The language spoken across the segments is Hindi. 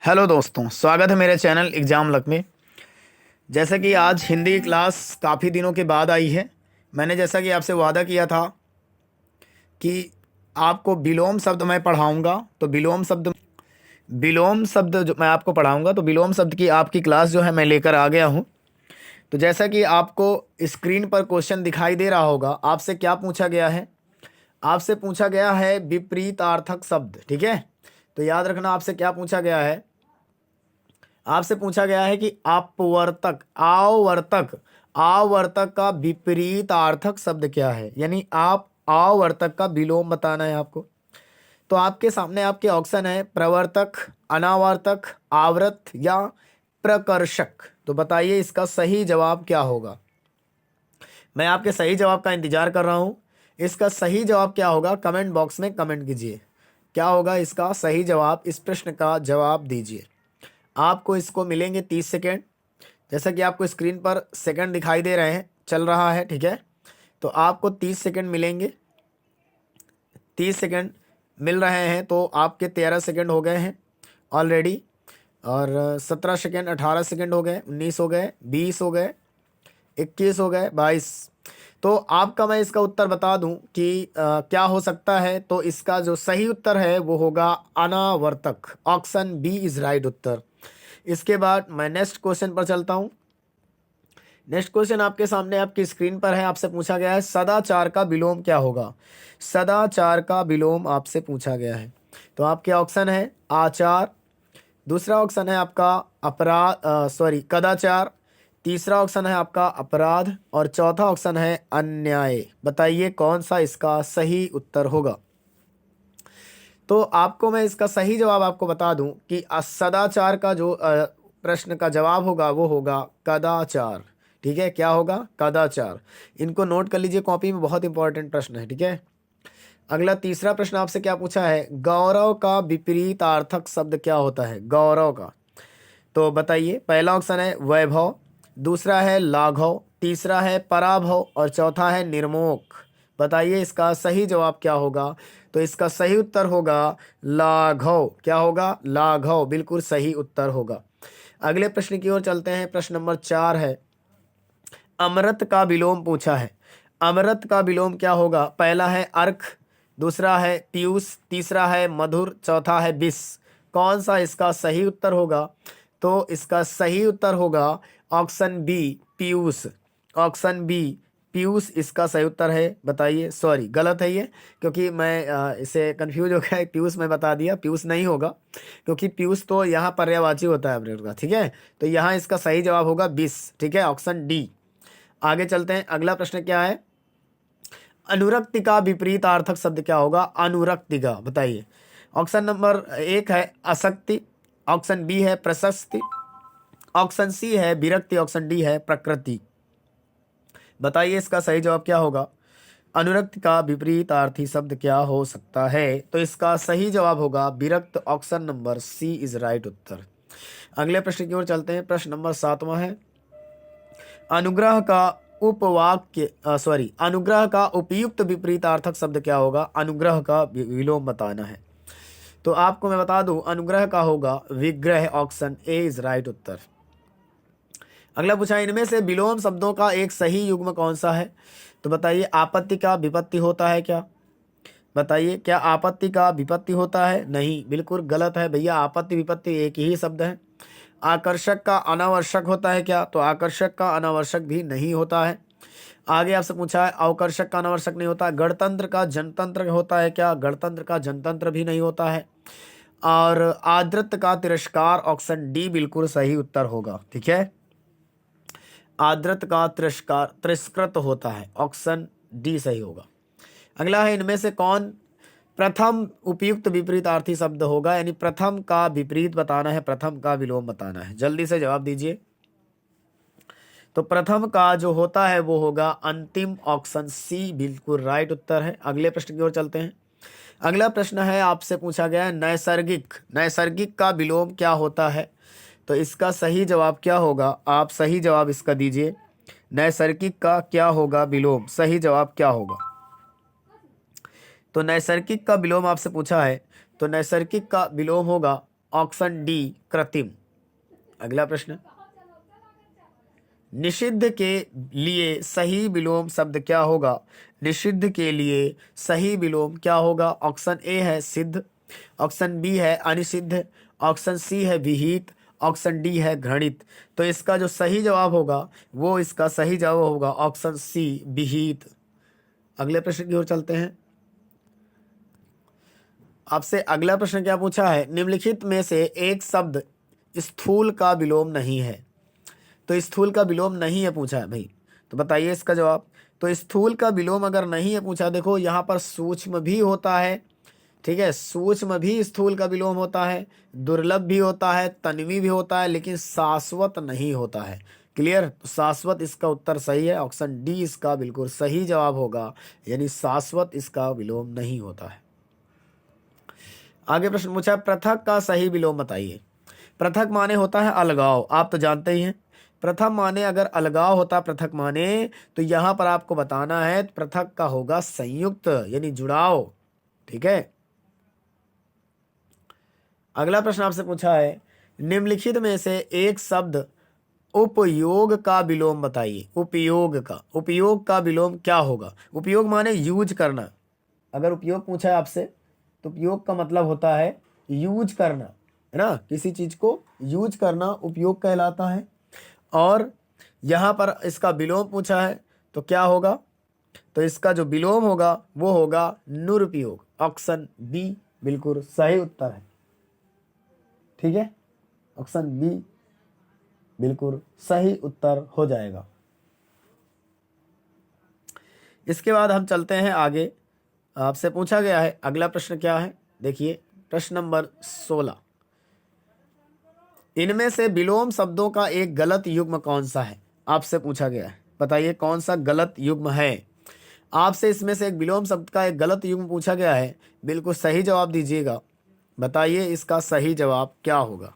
हेलो दोस्तों, स्वागत है मेरे चैनल एग्ज़ाम लक में। जैसे कि आज हिंदी की क्लास काफ़ी दिनों के बाद आई है। मैंने जैसा कि आपसे वादा किया था कि आपको विलोम शब्द मैं पढ़ाऊंगा, तो विलोम शब्द जो मैं आपको पढ़ाऊंगा, तो विलोम शब्द की आपकी क्लास जो है मैं लेकर आ गया हूं। तो जैसा कि आपको स्क्रीन पर क्वेश्चन दिखाई दे रहा होगा, आपसे क्या पूछा गया है? आपसे पूछा गया है विपरीतार्थक शब्द। ठीक है, तो याद रखना आपसे क्या पूछा गया है। आपसे पूछा गया है कि अपवर्तक आवर्तक आवर्तक का विपरीतार्थक शब्द क्या है, यानी आप आवर्तक का विलोम बताना है आपको। तो आपके सामने आपके ऑप्शन है प्रवर्तक, अनावर्तक, आवृत या प्रकर्षक। तो बताइए इसका सही जवाब क्या होगा। मैं आपके सही जवाब का इंतजार कर रहा हूं। इसका सही जवाब क्या होगा, कमेंट बॉक्स में कमेंट कीजिए। क्या होगा इसका सही जवाब, इस प्रश्न का जवाब दीजिए। आपको इसको मिलेंगे 30 सेकेंड। जैसा कि आपको स्क्रीन पर सेकंड दिखाई दे रहे हैं, चल रहा है। ठीक है, तो आपको 30 सेकंड मिलेंगे। 30 सेकंड मिल रहे हैं, तो आपके 13 सेकंड हो गए हैं ऑलरेडी। और 17 सेकंड, 18 सेकंड हो गए, 19 हो गए, 20 हो गए, 21 हो गए, 22। तो आपका मैं इसका उत्तर बता दूं कि क्या हो सकता है। तो इसका जो सही उत्तर है वो होगा अनावर्तक। ऑप्शन बी इज राइट उत्तर। इसके बाद मैं नेक्स्ट क्वेश्चन पर चलता हूं। नेक्स्ट क्वेश्चन आपके सामने आपकी स्क्रीन पर है। आपसे पूछा गया है सदाचार का विलोम क्या होगा। सदाचार का विलोम आपसे पूछा गया है। तो आपके ऑप्शन है आचार, दूसरा ऑप्शन है आपका कदाचार, तीसरा ऑप्शन है आपका अपराध और चौथा ऑप्शन है अन्याय। बताइए कौन सा इसका सही उत्तर होगा। तो आपको मैं इसका सही जवाब आपको बता दूं कि सदाचार का जो प्रश्न का जवाब होगा वो होगा कदाचार। ठीक है, क्या होगा, कदाचार। इनको नोट कर लीजिए कॉपी में, बहुत इंपॉर्टेंट प्रश्न है। ठीक है, अगला तीसरा प्रश्न आपसे क्या पूछा है, गौरव का विपरीतार्थक शब्द क्या होता है, गौरव का। तो बताइए, पहला ऑप्शन है वैभव, दूसरा है लाघव, तीसरा है पराभव और चौथा है निर्मोक। बताइए इसका सही जवाब क्या होगा। तो इसका सही उत्तर होगा लाघव। क्या होगा, लाघव, बिल्कुल सही उत्तर होगा। अगले प्रश्न की ओर चलते हैं। प्रश्न नंबर 4 है, अमृत का विलोम पूछा है। अमृत का विलोम क्या होगा, पहला है अर्क, दूसरा है पीयूष, तीसरा है मधुर, चौथा है विष। कौन सा इसका सही उत्तर होगा। तो इसका सही उत्तर होगा option B Piyush. Option B Piyush इसका सही उत्तर है। बताइए, सॉरी गलत है ये, क्योंकि मैं इसे कंफ्यूज हो गया, पीयूष में बता दिया, पीयूष नहीं होगा, क्योंकि पीयूष तो यहाँ पर्यायवाची होता है अमृत का। ठीक है, तो यहाँ इसका सही जवाब होगा विष। ठीक है, ऑप्शन डी। आगे चलते हैं। अगला प्रश्न क्या है, अनुरक्ति का विपरीतार्थक शब्द क्या होगा, अनुरक्ति का। बताइए, ऑप्शन नंबर 1 है आसक्ति, ऑप्शन बी है प्रशस्ति, ऑप्शन सी है विरक्ति, ऑप्शन डी है प्रकृति। बताइए इसका सही जवाब क्या होगा। अनुरक्ति का विपरीतार्थी शब्द क्या हो सकता है। तो इसका सही जवाब होगा विरक्त। Option number C is right उत्तर। अगले प्रश्न की ओर चलते हैं। प्रश्न नंबर 7वां है, अनुग्रह का अनुग्रह का उपयुक्त विपरीतार्थक शब्द क्या होगा। अनुग्रह का विलोम बताना है। तो आपको मैं बता दूं, अनुग्रह का होगा विग्रह। ऑप्शन ए इज राइट उत्तर। अगला पूछा, इनमें से विलोम शब्दों का एक सही युग्म कौन सा है। तो बताइए, आपत्ति का विपत्ति होता है क्या। बताइए, क्या आपत्ति का विपत्ति होता है, नहीं, बिल्कुल गलत है भैया, आपत्ति विपत्ति एक ही शब्द है। आकर्षक का अनावश्यक होता है क्या। तो आकर्षक का अनावश्यक भी नहीं होता है। आगे आपसे पूछा है अवकर्षक का अनावश्यक नहीं होता। गणतंत्र का जनतंत्र होता है क्या। गणतंत्र का जनतंत्र भी नहीं होता है। और आदृत का तिरस्कार, ऑप्शन डी बिल्कुल सही उत्तर होगा। ठीक है, आदृत का तिरस्कार तिरस्कृत होता है, ऑप्शन डी सही होगा। अगला है, इनमें से कौन प्रथम उपयुक्त विपरीतार्थी शब्द होगा, यानी प्रथम का विपरीत बताना है, प्रथम का विलोम बताना है। जल्दी से जवाब दीजिए। तो प्रथम का जो होता है वो होगा अंतिम। ऑप्शन सी बिल्कुल राइट उत्तर है। अगले प्रश्न की ओर चलते हैं। अगला प्रश्न है, आपसे पूछा गया है नैसर्गिक। नैसर्गिक का विलोम क्या होता है। तो इसका सही जवाब क्या होगा, आप सही जवाब इसका दीजिए। नैसर्गिक का क्या होगा विलोम, सही जवाब क्या होगा। तो नैसर्गिक का विलोम आपसे पूछा है, तो नैसर्गिक का विलोम होगा ऑप्शन डी कृत्रिम। अगला प्रश्न, निषिद्ध के लिए सही विलोम शब्द क्या होगा? निषिद्ध के लिए सही विलोम क्या होगा? ऑप्शन ए है सिद्ध, ऑप्शन बी है अनिषिद्ध, ऑप्शन सी है विहित, ऑप्शन डी है घृणित। तो इसका जो सही जवाब होगा वो इसका सही जवाब होगा ऑप्शन सी विहित। अगले प्रश्न की ओर चलते हैं। आपसे अगला प्रश्न क्या पूछा है? निम्नलिखित में से एक शब्द स्थूल का विलोम नहीं है। तो स्थूल का विलोम नहीं है पूछा है भाई, तो बताइए इसका जवाब। तो स्थूल का विलोम अगर नहीं है पूछा, देखो यहाँ पर सूक्ष्म भी होता है, ठीक है, सूक्ष्म भी स्थूल का विलोम होता है, दुर्लभ भी होता है, तन्वी भी होता है, लेकिन शाश्वत नहीं होता है। क्लियर? तो शाश्वत इसका उत्तर सही है, ऑप्शन डी इसका बिल्कुल सही जवाब होगा, यानी शाश्वत इसका विलोम नहीं होता है। आगे प्रश्न पूछा है, पृथक का सही विलोम बताइए। पृथक माने होता है अलगाव, आप तो जानते ही हैं। प्रथम माने अगर अलगाव होता पृथक माने, तो यहां पर आपको बताना है पृथक का होगा संयुक्त, यानी जुड़ाव। ठीक है। अगला प्रश्न आपसे पूछा है, निम्नलिखित में से एक शब्द उपयोग का विलोम बताइए। उपयोग का विलोम क्या होगा? उपयोग माने यूज करना। अगर उपयोग पूछा है आपसे, तो उपयोग का मतलब होता है यूज करना, है ना, किसी चीज को यूज करना उपयोग कहलाता है। और यहां पर इसका विलोम पूछा है तो क्या होगा? तो इसका जो विलोम होगा वो होगा निरुपयोग। ऑप्शन बी बिल्कुल सही उत्तर है। ठीक है, ऑप्शन बी बिल्कुल सही उत्तर हो जाएगा। इसके बाद हम चलते हैं आगे। आपसे पूछा गया है अगला प्रश्न क्या है, देखिए प्रश्न नंबर 16, इनमें से विलोम शब्दों का एक गलत युग्म कौन सा है? आपसे पूछा गया है, बताइए कौन सा गलत युग्म है। आपसे इसमें से एक विलोम शब्द का एक गलत युग्म पूछा गया है, बिल्कुल सही जवाब दीजिएगा। बताइए इसका सही जवाब क्या होगा।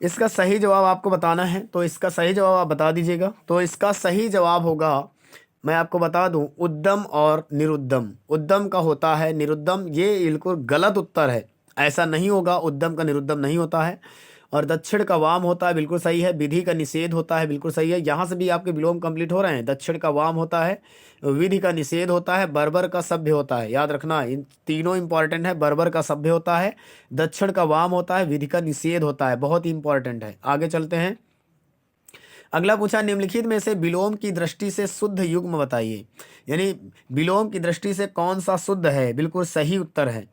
इसका सही जवाब आपको बताना है, तो इसका सही जवाब आप बता दीजिएगा। तो इसका सही जवाब होगा, मैं आपको बता दूं, उद्दम और निरुद्दम। उद्दम का होता है निरुद्दम, ये बिल्कुल गलत उत्तर है। ऐसा नहीं होगा, उद्दम का निरुद्दम नहीं होता है। और दक्षिण का वाम होता है, बिल्कुल सही है। विधि का निषेध होता है, बिल्कुल सही है। यहाँ से भी आपके विलोम कंप्लीट हो रहे हैं। दक्षिण का वाम होता है, विधि का निषेध होता है, बर्बर का सभ्य होता है। याद रखना, इन तीनों इंपॉर्टेंट है। बर्बर का सभ्य होता है, दक्षिण का वाम होता है, विधि का निषेध होता है। बहुत ही इंपॉर्टेंट है। आगे चलते हैं। अगला पूछा, निम्नलिखित में से विलोम की दृष्टि से शुद्ध युग्म बताइए। यानी विलोम की दृष्टि से कौन सा शुद्ध है? बिल्कुल सही उत्तर है।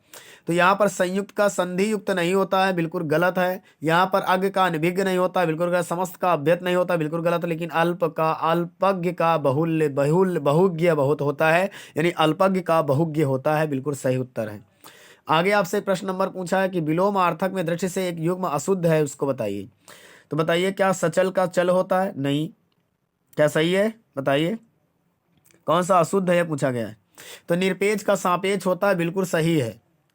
तो यहाँ पर संयुक्त का संधि युक्त नहीं होता है, बिल्कुल गलत है। यहाँ पर अज्ञ का अनभिज्ञ नहीं होता, बिल्कुल गलत। समस्त का अभ्यत नहीं होता, बिल्कुल गलत। लेकिन अल्प का अल्पज्ञ का बहुज्ञ बहुत होता है, यानी अल्पज्ञ का बहुज्ञ होता है, बिल्कुल सही उत्तर है। आगे आपसे प्रश्न नंबर पूछा है कि विलोमार्थक में दृष्टि से एक युग्म अशुद्ध है, उसको बताइए। तो बताइए क्या सचल का चल होता है? नहीं। क्या सही है? बताइए कौन सा अशुद्ध है पूछा गया है। तो निरपेक्ष का सापेक्ष होता है, बिल्कुल सही है।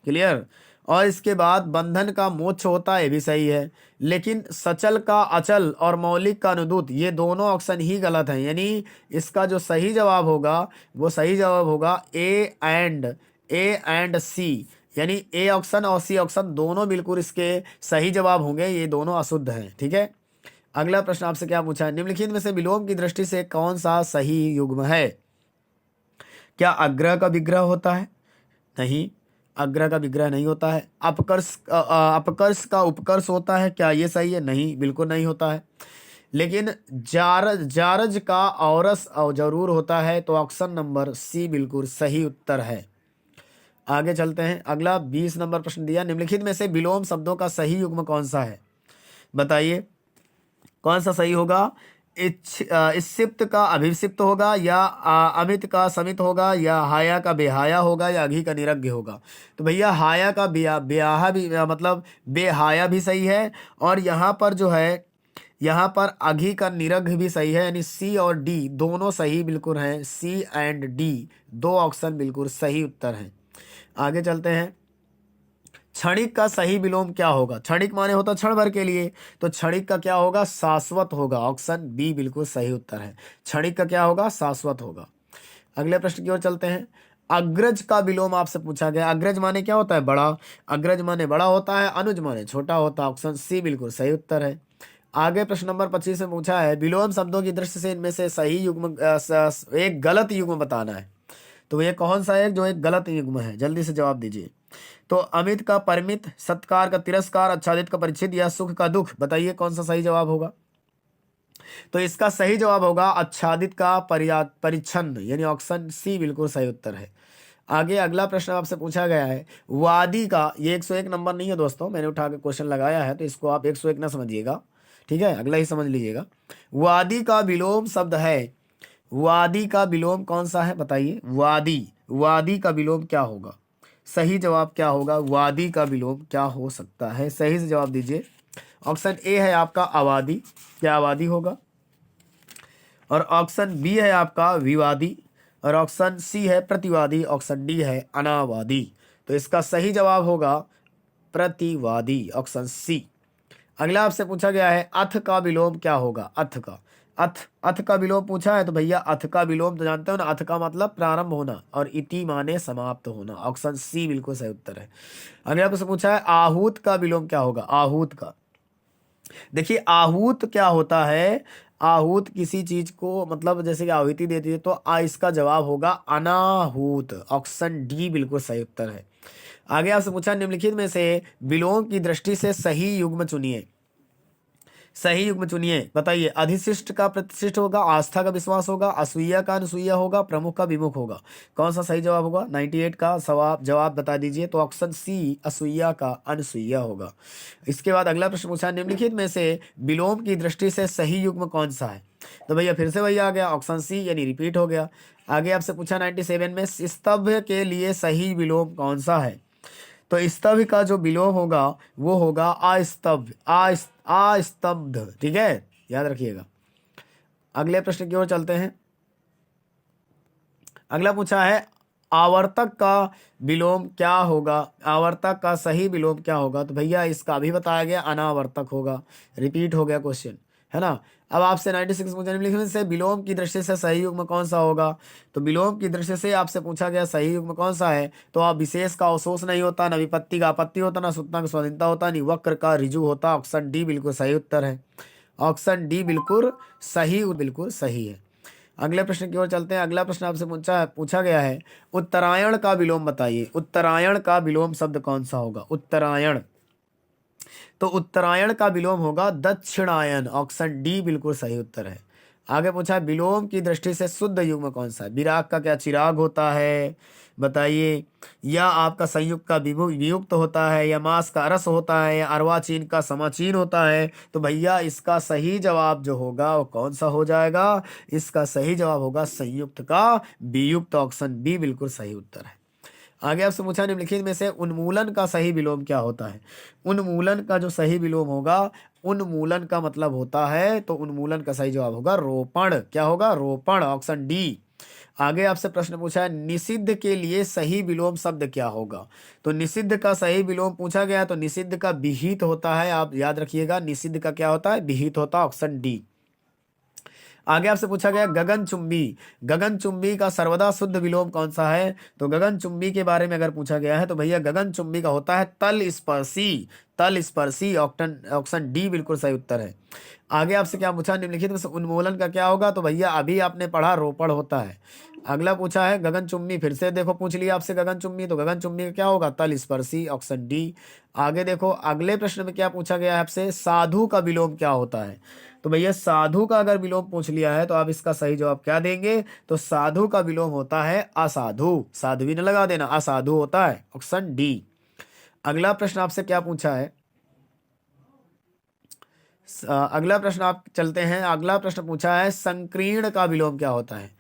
क्लियर? और इसके बाद बंधन का मोक्ष होता है, भी सही है। लेकिन सचल का अचल और मौलिक का अनुद्यूत, ये दोनों ऑप्शन ही गलत हैं। यानी इसका जो सही जवाब होगा वो सही जवाब होगा ए एंड सी। यानी ए ऑप्शन और सी ऑप्शन दोनों बिल्कुल इसके सही जवाब होंगे, ये दोनों अशुद्ध हैं। ठीक है। अगला प्रश्न आपसे क्या पूछा है, निम्नलिखित में से विलोम की दृष्टि से कौन सा सही युग्म है? क्या अग्रह का विग्रह होता है? नहीं, अग्रह का विग्रह नहीं होता है। अपकर्ष का उपकर्ष होता है, क्या ये सही है? नहीं, बिल्कुल नहीं होता है। लेकिन जारज का औरस जरूर होता है, तो ऑप्शन नंबर सी बिल्कुल सही उत्तर है। आगे चलते हैं। अगला 20 नंबर प्रश्न दिया, निम्नलिखित में से विलोम शब्दों का सही युग्म कौन सा है? बताइए कौन सा सही होगा। इसिप्त का अभिसिप्त होगा, या अमित का समित होगा, या हाया का बेहाया होगा, या अघी का निरग्घ होगा। तो भैया हाया का बेहाया भी मतलब बेहाया भी सही है। और यहाँ पर जो है, यहाँ पर अघी का निरग्घ भी सही है। यानी सी और डी दोनों सही बिल्कुल हैं। सी एंड डी दो ऑप्शन बिल्कुल सही उत्तर हैं। आगे चलते हैं। क्षणिक का सही विलोम क्या होगा? क्षणिक माने होता क्षण भर के लिए, तो क्षणिक का क्या होगा? शाश्वत होगा। ऑप्शन बी बिल्कुल सही उत्तर है। क्षणिक का क्या होगा? शाश्वत होगा। अगले प्रश्न की ओर चलते हैं। अग्रज का विलोम आपसे पूछा गया। अग्रज माने क्या होता है? बड़ा। अग्रज माने बड़ा होता है, अनुज माने छोटा होता है। ऑप्शन सी बिल्कुल सही उत्तर है। आगे प्रश्न नंबर 25 में पूछा है विलोम शब्दों की दृष्टि से इनमें से सही युग्म एक गलत युग्म बताना है। तो ये कौन सा है जो एक गलत युग्म है? जल्दी से जवाब दीजिए। तो अमित का परिमित, सत्कार का तिरस्कार, आच्छादित का परिच्छिद या सुख का दुख, बताइए कौन सा सही जवाब होगा? तो इसका सही जवाब होगा आच्छादित का परिच्छन, यानी ऑप्शन सी बिल्कुल सही उत्तर है। आगे अगला प्रश्न आपसे पूछा गया है वादी का, ये 101 नंबर नहीं है दोस्तों, मैंने उठा के क्वेश्चन लगाया है तो इसको आप 101 ना समझिएगा, ठीक है, अगला ही समझ लीजिएगा। वादी का विलोम शब्द है, वादी का विलोम कौन सा है बताइए? वादी, वादी का विलोम क्या होगा? सही जवाब क्या होगा? वादी का विलोम क्या हो सकता है? सही से जवाब दीजिए। ऑप्शन ए है आपका आबादी, क्या आबादी होगा? और ऑप्शन बी है आपका विवादी, और ऑप्शन सी है प्रतिवादी, ऑप्शन डी है अनावादी। तो इसका सही जवाब होगा प्रतिवादी, ऑप्शन सी। अगला आपसे पूछा गया है अथ का विलोम क्या होगा? अथ का, अथ, अथ का विलोम पूछा है तो भैया अथ का विलोम तो जानते हो ना, अथ का मतलब प्रारंभ होना और इति माने समाप्त होना। ऑप्शन सी बिल्कुल सही उत्तर है। अगला आपसे पूछा है आहूत का विलोम क्या होगा? आहूत का, देखिए आहूत क्या होता है? आहूत किसी चीज को मतलब जैसे कि आहुति देती है तो इसका जवाब होगा अनाहूत, ऑप्शन डी बिल्कुल सही उत्तर है। आगे आपसे पूछा निम्नलिखित में से विलोम की दृष्टि से सही युग्म चुनिए, सही युग्म चुनिए, बताइए। अधिशिष्ट का प्रतिशिष्ट होगा, आस्था का विश्वास होगा, असूया का अनुसूया होगा, प्रमुख का विमुख होगा। कौन सा सही जवाब होगा? 98 का जवाब बता दीजिए। तो ऑप्शन सी असूया का अनुसूया होगा। इसके बाद अगला प्रश्न पूछा निम्नलिखित में से विलोम की दृष्टि से सही युग्म कौन सा है? तो भैया फिर से वही आ गया, ऑप्शन सी, यानी रिपीट हो गया। आगे आपसे पूछा 97 में स्तंभ के लिए सही विलोम कौन सा है? तो स्तंभ का जो विलोम होगा वो होगा अस्तंभ, अस्तब्ध, ठीक है, याद रखिएगा। अगले प्रश्न की ओर चलते हैं। अगला पूछा है आवर्तक का विलोम क्या होगा? आवर्तक का सही विलोम क्या होगा? तो भैया इसका भी बताया गया अनावर्तक होगा, रिपीट हो गया क्वेश्चन, है ना। अब आपसे 96 पूछा निम्नलिखित से विलोम की दृष्टि से सही युग्म कौन सा होगा? तो विलोम की दृष्टि से आपसे पूछा गया सही युग्म कौन सा है? तो आप विशेष का अवशोष नहीं होता, ना विपत्ति का आपत्ति होता, ना सूचना का स्वाधीनता होता, नहीं वक्र का ऋजु होता। ऑप्शन डी बिल्कुल सही उत्तर है, ऑप्शन डी बिल्कुल सही है। अगले प्रश्न की ओर चलते हैं। अगला प्रश्न आपसे पूछा गया है उत्तरायण का विलोम बताइए। उत्तरायण का विलोम शब्द कौन सा होगा? उत्तरायण, तो उत्तरायण का विलोम होगा दक्षिणायन, ऑप्शन डी बिल्कुल सही उत्तर है। आगे पूछा विलोम की दृष्टि से शुद्ध युग्म कौन सा है? विराग का क्या चिराग होता है बताइए, या आपका संयुक्त का वियुक्त होता है, या मांस का रस होता है, या अर्वाचीन का समाचीन होता है? तो भैया इसका सही जवाब जो होगा वो कौन सा हो जाएगा? इसका सही जवाब होगा संयुक्त का वियुक्त, ऑप्शन बी बिल्कुल सही उत्तर है। आगे आपसे पूछा निम्नलिखित में से उन्मूलन का सही विलोम क्या होता है? उन्मूलन का जो सही विलोम होगा, उन्मूलन का मतलब होता है, तो उन्मूलन का सही जवाब होगा रोपण, क्या होगा? रोपण, ऑप्शन डी। आगे आपसे प्रश्न पूछा है निषिद्ध के लिए सही विलोम शब्द क्या होगा? तो निषिद्ध का सही विलोम पूछा गया तो निषिद्ध का विहित होता है, आप याद रखिएगा, निषिद्ध का क्या होता है? विहित होता है, ऑप्शन डी। आगे आपसे पूछा गया गगनचुंबी, गगनचुंबी का सर्वदा शुद्ध विलोम कौन सा है? तो गगनचुंबी के बारे में अगर पूछा गया है तो भैया गगनचुंबी का होता है तल स्पर्शी, तल स्पर्शी, ऑप्शन डी बिल्कुल सही उत्तर है। आगे आपसे क्या पूछा निम्नलिखित में से उन्मूलन का क्या होगा? तो भैया अभी आपने पढ़ा रोपण होता है। अगला पूछा है गगनचुंबी, फिर से देखो पूछ लिया आपसे गगनचुंबी, तो गगनचुंबी का क्या होगा? तल स्पर्शी, ऑप्शन डी। आगे देखो अगले प्रश्न में क्या पूछा गया है आपसे साधु का विलोम क्या होता है? तो भैया साधु का अगर विलोम पूछ लिया है तो आप इसका सही जवाब क्या देंगे? तो साधु का विलोम होता है असाधु, साधु भी न लगा देना, असाधु होता है, ऑप्शन डी। अगला प्रश्न आपसे क्या पूछा है? अगला प्रश्न आप चलते हैं। अगला प्रश्न पूछा है संकीर्ण का विलोम क्या होता है?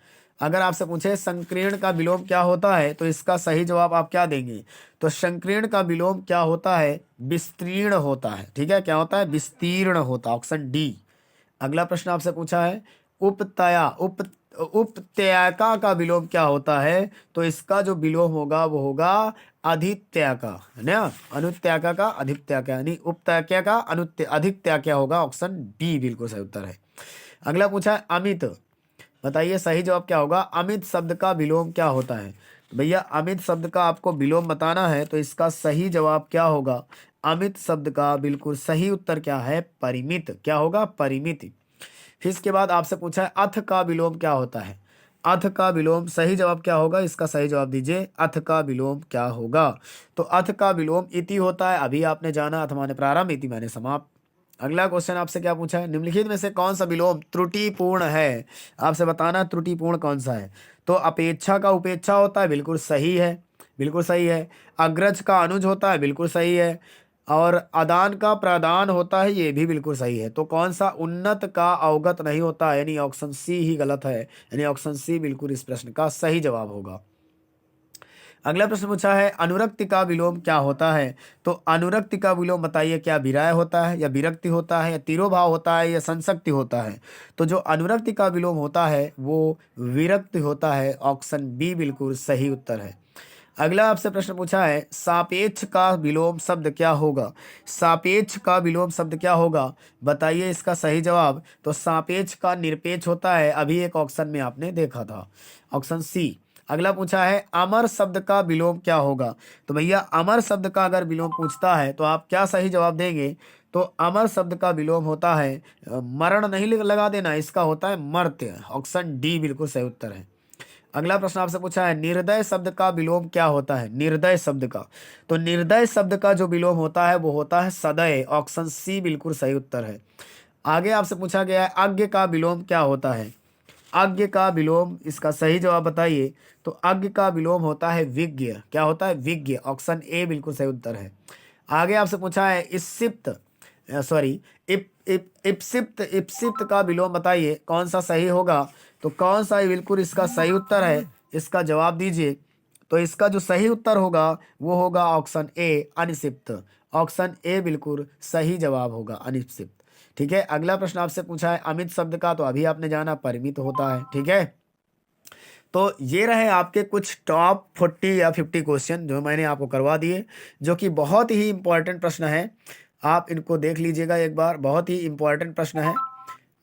अगर आपसे पूछे संकीर्ण का विलोम क्या होता है तो इसका सही जवाब आप क्या देंगे? तो संकीर्ण का विलोम क्या होता है? विस्तीर्ण होता है, ठीक है, क्या होता है? विस्तीर्ण होता, ऑप्शन डी। अगला प्रश्न आपसे पूछा है उपत्यका का विलोम क्या होता है? तो इसका जो विलोम होगा वो होगा अधित्यका, है ना, अनुत्यका का अधित्यका, यानी उपत्यका का अधित्यका होगा, ऑप्शन डी बिल्कुल सही उत्तर है। अगला पूछा है अमित, बताइए सही जवाब क्या होगा? अमित शब्द का विलोम क्या होता है? तो भैया अमित शब्द का आपको विलोम बताना है, तो इसका सही जवाब क्या होगा? अमित शब्द का बिल्कुल सही उत्तर क्या है? परिमित। क्या होगा? परिमित। फिर इसके बाद आपसे पूछा है अथ का विलोम क्या होता है? अथ का विलोम सही जवाब क्या होगा? इसका सही जवाब दीजिए। अथ का विलोम क्या होगा? तो अथ का विलोम इति होता है। अभी आपने जाना अथ माने प्रारंभ, इति माने समाप्त। अगला क्वेश्चन आपसे क्या पूछा है? निम्नलिखित में से कौन सा विलोम त्रुटिपूर्ण है? आपसे बताना त्रुटिपूर्ण कौन सा है। तो अपेक्षा का उपेक्षा होता है, बिल्कुल सही है, बिल्कुल सही है। अग्रज का अनुज होता है, बिल्कुल सही है। और अदान का प्रदान होता है, ये भी बिल्कुल सही है। तो कौन सा? उन्नत का अवगत नहीं होता है, यानी ऑप्शन सी ही गलत है, यानी ऑप्शन सी बिल्कुल इस प्रश्न का सही जवाब होगा। अगला प्रश्न पूछा है अनुरक्ति का विलोम क्या होता है? तो अनुरक्ति का विलोम बताइए, क्या विराय होता है, या विरक्ति होता है, या तिरोभाव होता है, या संसक्ति होता है? तो जो अनुरक्ति का विलोम होता है वो विरक्ति होता है। ऑप्शन बी बिल्कुल सही उत्तर है। अगला आपसे प्रश्न पूछा है सापेक्ष का विलोम शब्द क्या होगा? सापेक्ष का विलोम शब्द क्या होगा? बताइए इसका सही जवाब। तो सापेक्ष का निरपेक्ष होता है, अभी एक ऑप्शन में आपने देखा था, ऑप्शन सी। अगला पूछा है अमर शब्द का विलोम क्या होगा? तो भैया अमर शब्द का अगर विलोम पूछता है तो आप क्या सही जवाब देंगे? तो अमर शब्द का विलोम होता है मरण नहीं लगा देना, इसका होता है मर्त्य। ऑप्शन डी बिल्कुल सही उत्तर है। अगला प्रश्न आपसे पूछा है निर्दय शब्द का विलोम क्या होता है? निर्दय शब्द का, तो निर्दय शब्द का जो विलोम होता है वो होता है सदय। ऑप्शन सी बिल्कुल सही उत्तर है। आगे आपसे पूछा गया है अज्ञ का विलोम क्या होता है? अज्ञ का विलोम, इसका सही जवाब बताइए। तो अज्ञ का विलोम होता है विज्ञ। क्या होता है? विज्ञ। ऑप्शन ए बिल्कुल सही उत्तर है। आगे आपसे पूछा है इप्सित, सॉरी इप इप इप्सित, इप्सित का विलोम बताइए कौन सा सही होगा? तो कौन सा बिल्कुल इसका सही उत्तर है, इसका जवाब दीजिए। तो इसका जो सही उत्तर होगा वो होगा ऑप्शन ए अनिक्षिप्त। ऑप्शन ए बिल्कुल सही जवाब होगा, अनिक्षिप्त। ठीक है। अगला प्रश्न आपसे पूछा है अमित शब्द का, तो अभी आपने जाना परिमित होता है। ठीक है। तो ये रहे आपके कुछ टॉप 40 या 50 क्वेश्चन जो मैंने आपको करवा दिए, जो कि बहुत ही इंपॉर्टेंट प्रश्न है। आप इनको देख लीजिएगा एक बार, बहुत ही इंपॉर्टेंट प्रश्न है।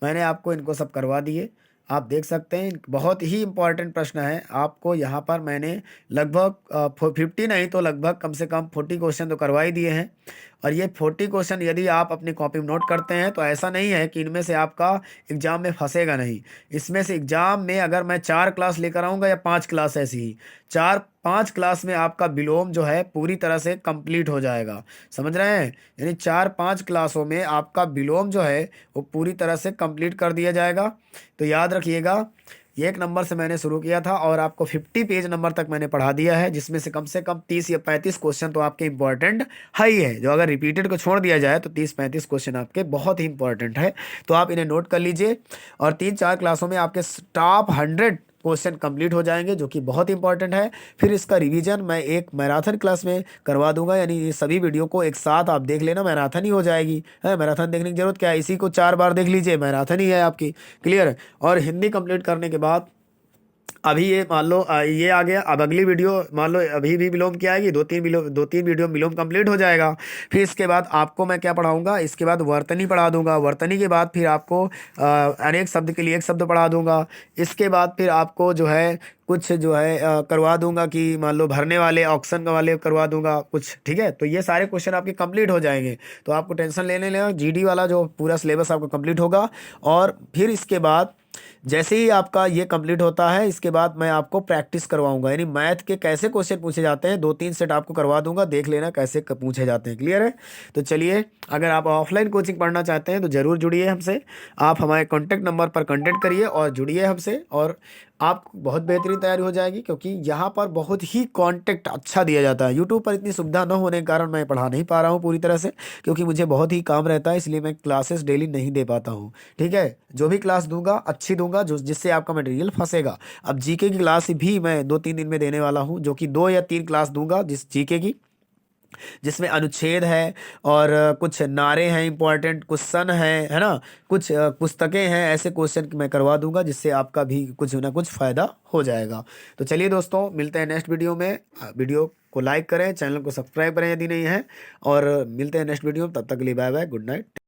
मैंने आपको इनको सब करवा दिए, आप देख सकते हैं। बहुत ही इंपॉर्टेंट प्रश्न है। आपको यहाँ पर मैंने लगभग 50 नहीं तो लगभग कम से कम 40 क्वेश्चन तो करवा ही दिए हैं। और ये 40 क्वेश्चन यदि आप अपनी कॉपी में नोट करते हैं तो ऐसा नहीं है कि इनमें से आपका एग्जाम में फंसेगा नहीं। इसमें से एग्जाम में अगर मैं 4 क्लास लेकर आऊँगा या 5 क्लास, ऐसी ही 4-5 क्लास में आपका विलोम जो है पूरी तरह से कंप्लीट हो जाएगा। समझ रहे हैं? यानी 4-5 क्लासों में आपका विलोम जो है वो पूरी तरह से कंप्लीट कर दिया जाएगा। तो याद रखिएगा, ये 1 नंबर से मैंने शुरू किया था और आपको 50 पेज नंबर तक मैंने पढ़ा दिया है, जिसमें से कम 30 या 35 क्वेश्चन तो आपके इंपॉर्टेंट है ही है। जो अगर रिपीटेड को छोड़ दिया जाए तो 30-35 क्वेश्चन आपके बहुत ही इंपॉर्टेंट है। तो आप इन्हें नोट कर लीजिए और 3-4 क्लासों में आपके टॉप 100 क्वेश्चन कंप्लीट हो जाएंगे, जो कि बहुत इंपॉर्टेंट है। फिर इसका रिवीजन मैं एक मैराथन क्लास में करवा दूंगा, यानी ये सभी वीडियो को एक साथ आप देख लेना, मैराथन ही हो जाएगी। है मैराथन देखने की जरूरत क्या है, इसी को 4 बार देख लीजिए, मैराथन ही है आपकी। क्लियर है? और हिंदी कंप्लीट करने के बाद अभी ये मान लो ये आ गया, अब अगली वीडियो मान लो अभी भी विलोम की आएगी, 2-3 वीडियो विलोम कंप्लीट हो जाएगा। फिर इसके बाद आपको मैं क्या पढ़ाऊंगा, इसके बाद वर्तनी पढ़ा दूंगा। वर्तनी के बाद फिर आपको अनेक शब्द के लिए एक शब्द पढ़ा दूंगा। इसके बाद फिर आपको जो है कुछ जो है करवा दूंगा कि मान लो भरने वाले ऑप्शन वाले करवा दूंगा कुछ। ठीक है। तो ये सारे क्वेश्चन आपके कंप्लीट हो जाएंगे, तो आपको टेंशन लेने लेना, जीडी वाला जो पूरा सिलेबस आपका कंप्लीट होगा। और फिर इसके बाद जैसे ही आपका ये कंप्लीट होता है, इसके बाद मैं आपको प्रैक्टिस करवाऊंगा, यानी मैथ के कैसे क्वेश्चन पूछे जाते हैं 2-3 सेट आपको करवा दूंगा, देख लेना कैसे पूछे जाते हैं। क्लियर है? तो चलिए, अगर आप ऑफलाइन कोचिंग पढ़ना चाहते हैं तो जरूर जुड़िए हमसे। आप हमारे कॉन्टैक्ट नंबर पर कॉन्टैक्ट करिए और जुड़िए हमसे, और आपको बहुत बेहतरीन तैयारी हो जाएगी। क्योंकि यहाँ पर बहुत ही कॉन्टेक्ट अच्छा दिया जाता है। यूट्यूब पर इतनी सुविधा न होने के कारण मैं पढ़ा नहीं पा रहा हूँ पूरी तरह से, क्योंकि मुझे बहुत ही काम रहता है, इसलिए मैं क्लासेस डेली नहीं दे पाता हूँ। ठीक है। जो भी क्लास दूंगा अच्छी दूंगा, जो जिससे आपका मटेरियल फंसेगा। अब जीके की क्लास भी मैं 2-3 दिन में देने वाला हूँ, जो कि 2 या 3 क्लास दूंगा जिस जीके की, जिसमें अनुच्छेद है और कुछ नारे हैं इंपॉर्टेंट, क्वेश्चन है ना, कुछ पुस्तकें हैं, ऐसे क्वेश्चन मैं करवा दूंगा, जिससे आपका भी कुछ ना कुछ फ़ायदा हो जाएगा। तो चलिए दोस्तों, मिलते हैं नेक्स्ट वीडियो में। वीडियो को लाइक करें, चैनल को सब्सक्राइब करें यदि नहीं है, और मिलते हैं नेक्स्ट वीडियो में। तब तक के लिए बाय बाय, गुड नाइट।